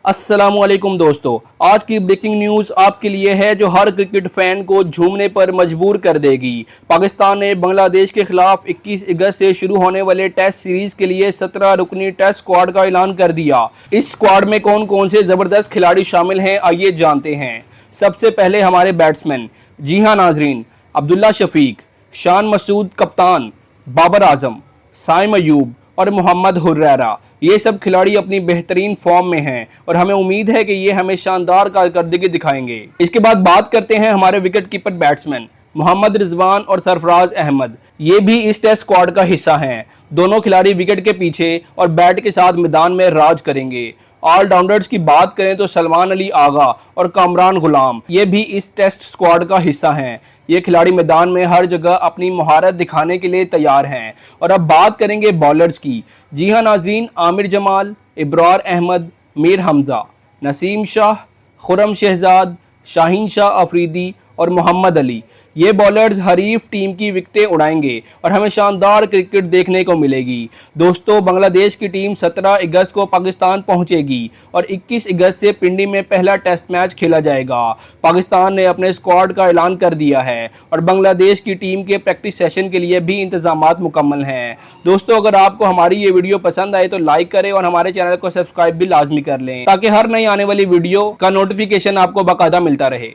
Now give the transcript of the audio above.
अस्सलामुअलैकुम दोस्तों, आज की ब्रेकिंग न्यूज़ आपके लिए है जो हर क्रिकेट फैन को झूमने पर मजबूर कर देगी। पाकिस्तान ने बांग्लादेश के खिलाफ 21 अगस्त से शुरू होने वाले टेस्ट सीरीज के लिए 17 रुकनी टेस्ट स्क्वाड का ऐलान कर दिया। इस स्क्वाड में कौन कौन से जबरदस्त खिलाड़ी शामिल हैं, आइए जानते हैं। सबसे पहले हमारे बैट्समैन, जी हाँ नाजरीन, अब्दुल्ला शफीक, शान मसूद कप्तान, बाबर आजम, साइम अयूब और मोहम्मद हुर्रेरा। ये सब खिलाड़ी अपनी बेहतरीन फॉर्म में हैं और हमें उम्मीद है कि ये हमें शानदार कारकर्दगी दिखाएंगे। इसके बाद बात करते हैं हमारे wicket keeper batsman Mohammad Rizwan और सरफराज अहमद। ये भी इस टेस्ट स्क्वाड का हिस्सा हैं। दोनों खिलाड़ी विकेट के पीछे और बैट के साथ मैदान में राज करेंगे। ऑलराउंडर्स की बात करें तो सलमान अली आगा और कामरान गुलाम ये भी इस टेस्ट स्क्वाड का हिस्सा हैं। ये खिलाड़ी मैदान में हर जगह अपनी महारत दिखाने के लिए तैयार हैं। और अब बात करेंगे बॉलर्स की। जी हाँ नाज़रीन, आमिर जमाल, इब्रार अहमद, मीर हमज़ा, नसीम शाह, खुरम शहजाद, शाहीन शाह अफरीदी और मोहम्मद अली, ये बॉलर्स हरीफ टीम की विकेटें उड़ाएंगे और हमें शानदार क्रिकेट देखने को मिलेगी। दोस्तों, बांग्लादेश की टीम 17 अगस्त को पाकिस्तान पहुंचेगी और 21 अगस्त से पिंडी में पहला टेस्ट मैच खेला जाएगा। पाकिस्तान ने अपने स्क्वाड का ऐलान कर दिया है और बांग्लादेश की टीम के प्रैक्टिस सेशन के लिए भी इंतजामात मुकम्मल हैं। दोस्तों, अगर आपको हमारी ये वीडियो पसंद आए तो लाइक करें और हमारे चैनल को सब्सक्राइब भी लाजमी कर लें ताकि हर नई आने वाली वीडियो का नोटिफिकेशन आपको बाकायदा मिलता रहे।